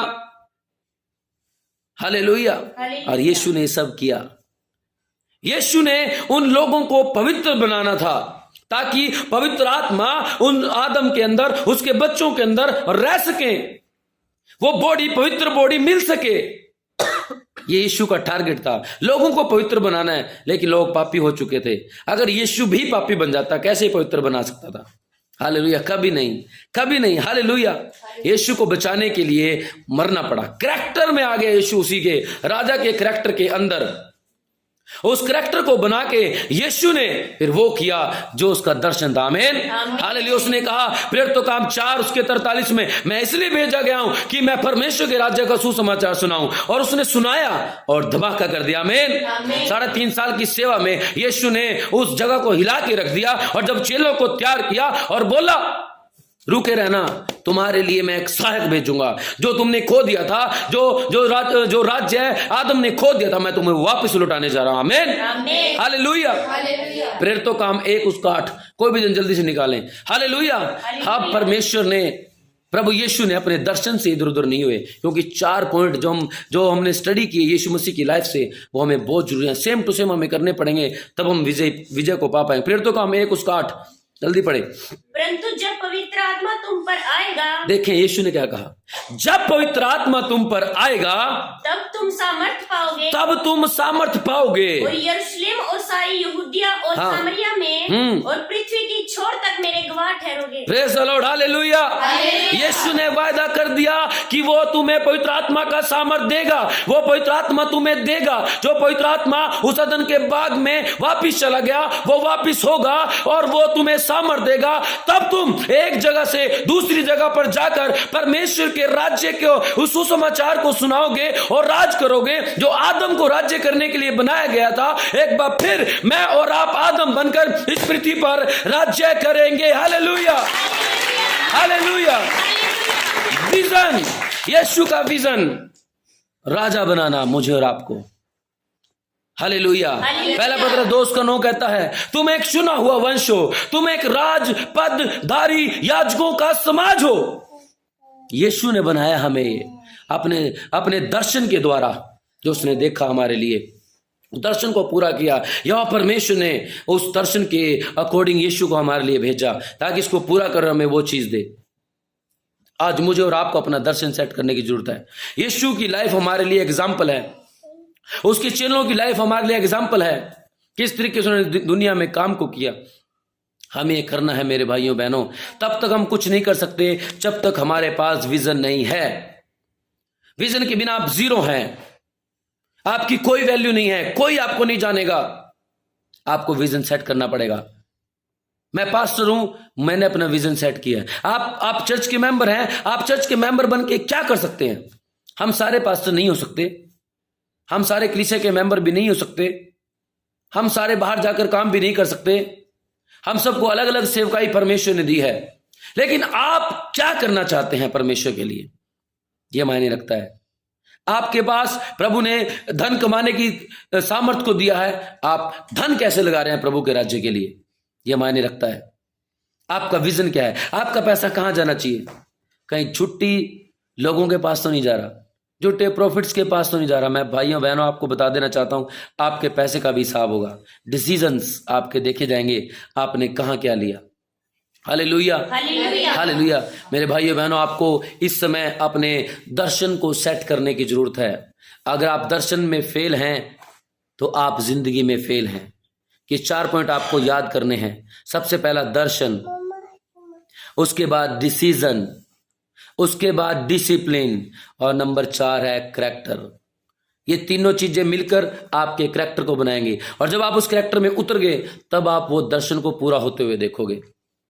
हालेलुया। और यीशु ने सब किया। यीशु ने उन लोगों को पवित्र बनाना था ताकि पवित्र आत्मा उन आदम के अंदर, उसके बच्चों के अंदर रह सके, वो बॉडी, पवित्र बॉडी मिल सके। ये यीशु का टारगेट था, लोगों को पवित्र बनाना है। लेकिन लोग पापी हो चुके थे। अगर यीशु भी पापी बन जाता, कैसे पवित्र बना सकता था? हालेलुया। कभी नहीं, कभी नहीं। हालेलुया। यीशु को बचाने के लिए मरना पड़ा। करैक्टर में आ गया यीशु, उसी के राजा के करैक्टर के अंदर। उस करैक्टर को बना के यीशु ने फिर वो किया जो उसका दर्शन था, आमीन। हालेलुया। उसने कहा प्रेरितों का काम 4:43 में, मैं इसलिए भेजा गया हूं कि मैं परमेश्वर के राज्य का सुसमाचार सुनाऊं। और उसने सुनाया और धमाका कर दिया, आमीन। 3.5 साल की सेवा में यीशु ने उस जगह को हिला के रख दिया। और जब चेलों को तैयार किया और बोला रुके रहना, तुम्हारे लिए मैं एक सहायक भेजूंगा। जो तुमने खो दिया था, जो राज्य है आदम ने खो दिया था, मैं तुम्हें वापस लौटाने जा रहा हूं, आमीन। हालेलुया। प्रेरितों काम 1:8 कोई भी जन जल्दी से निकालें। हालेलुया। अब परमेश्वर ने, प्रभु यीशु ने अपने दर्शन से इधर उधर नहीं हुए, क्योंकि 4 पॉइंट जो हमने स्टडी किए यीशु मसीह की लाइफ से, वो हमें बहुत जरूरी है। सेम टू सेम हमें करने पड़ेंगे, तब हम विजय को पा पाएंगे। प्रेरितों काम 1:8 जल्दी पढ़े। परंतु जब पवित्र आत्मा तुम पर आएगा, देखें यीशु ने क्या कहा, जब पवित्र आत्मा तुम पर आएगा तब तुम सामर्थ पाओगे, तब तुम सामर्थ पाओगे। और यरूशलेम और सारी यहूदिया और सामरिया में और पृथ्वी की छोर तक मेरे गवाह ठहरोगे। Praise the lord. हालेलुया। यीशु ने वायदा कर दिया कि वो तुम्हें पवित्र आत्मा का सामर्थ देगा, वो पवित्र आत्मा तुम्हें देगा। जो पवित्र आत्मा उस अदन के बाग में वापिस चला गया, वो वापिस होगा और वो तुम्हें सामर्थ देगा। तब तुम एक जगह से दूसरी जगह पर जाकर परमेश्वर के राज्य के उस सुसमाचार को सुनाओगे और राज करोगे, जो आदम को राज्य करने के लिए बनाया गया था। एक बार फिर मैं और आप आदम बनकर इस पृथ्वी पर राज्य करेंगे। हालेलुया। हालेलुया। विजन, यीशु का विजन, राजा बनाना मुझे और आपको। हालेलुया। पहला पत्र 2:9 कहता है, तुम एक चुना हुआ वंश हो, तुम एक राज पदधारी याजकों का समाज हो। यीशु ने बनाया हमें अपने दर्शन के द्वारा, जो उसने देखा हमारे लिए, दर्शन को पूरा किया। यह परमेश्वर ने उस दर्शन के अकॉर्डिंग यीशु को हमारे लिए भेजा, ताकि इसको पूरा कर हमें वो चीज दे। आज मुझे और आपको अपना दर्शन सेट करने की जरूरत है। यीशु की लाइफ हमारे लिए एग्जाम्पल है, उसके चेलों की लाइफ हमारे लिए एग्जाम्पल है, किस तरीके से उन्होंने दुनिया में काम को किया। हमें ये करना है मेरे भाइयों बहनों। तब तक हम कुछ नहीं कर सकते जब तक हमारे पास विजन नहीं है। विजन के बिना आप जीरो हैं, आपकी कोई वैल्यू नहीं है, कोई आपको नहीं जानेगा। आपको विजन सेट करना पड़ेगा। मैं पास्टर हूं, मैंने अपना विजन सेट किया है। आप चर्च के मेंबर हैं, आप चर्च के मेंबर बन के क्या कर सकते हैं? हम सारे पास्टर नहीं हो सकते, हम सारे कलीसिया के मेंबर भी नहीं हो सकते, हम सारे बाहर जाकर काम भी नहीं कर सकते। हम सबको अलग अलग सेवकाई परमेश्वर ने दी है, लेकिन आप क्या करना चाहते हैं परमेश्वर के लिए, यह मायने रखता है। आपके पास प्रभु ने धन कमाने की सामर्थ्य को दिया है, आप धन कैसे लगा रहे हैं प्रभु के राज्य के लिए, यह मायने रखता है। आपका विजन क्या है? आपका पैसा कहां जाना चाहिए? कहीं छुट्टी लोगों के पास तो नहीं जा रहा, झूठे प्रॉफिट्स के पास तो नहीं जा रहा। मैं भाइयों बहनों आपको बता देना चाहता हूं, आपके पैसे का भी हिसाब होगा। डिसीजंस आपके देखे जाएंगे, आपने कहां क्या लिया। हालेलुया। हालेलुया। मेरे भाइयों बहनों, आपको इस समय अपने दर्शन को सेट करने की जरूरत है। अगर आप दर्शन में फेल हैं तो आप जिंदगी में फेल हैं, कि 4 पॉइंट आपको याद करने हैं। सबसे पहला दर्शन, उसके बाद डिसीजन, उसके बाद डिसिप्लिन, और नंबर 4 है करैक्टर। ये तीनों चीजें मिलकर आपके करैक्टर को बनाएंगे, और जब आप उस करैक्टर में उतर गए तब आप वो दर्शन को पूरा होते हुए देखोगे।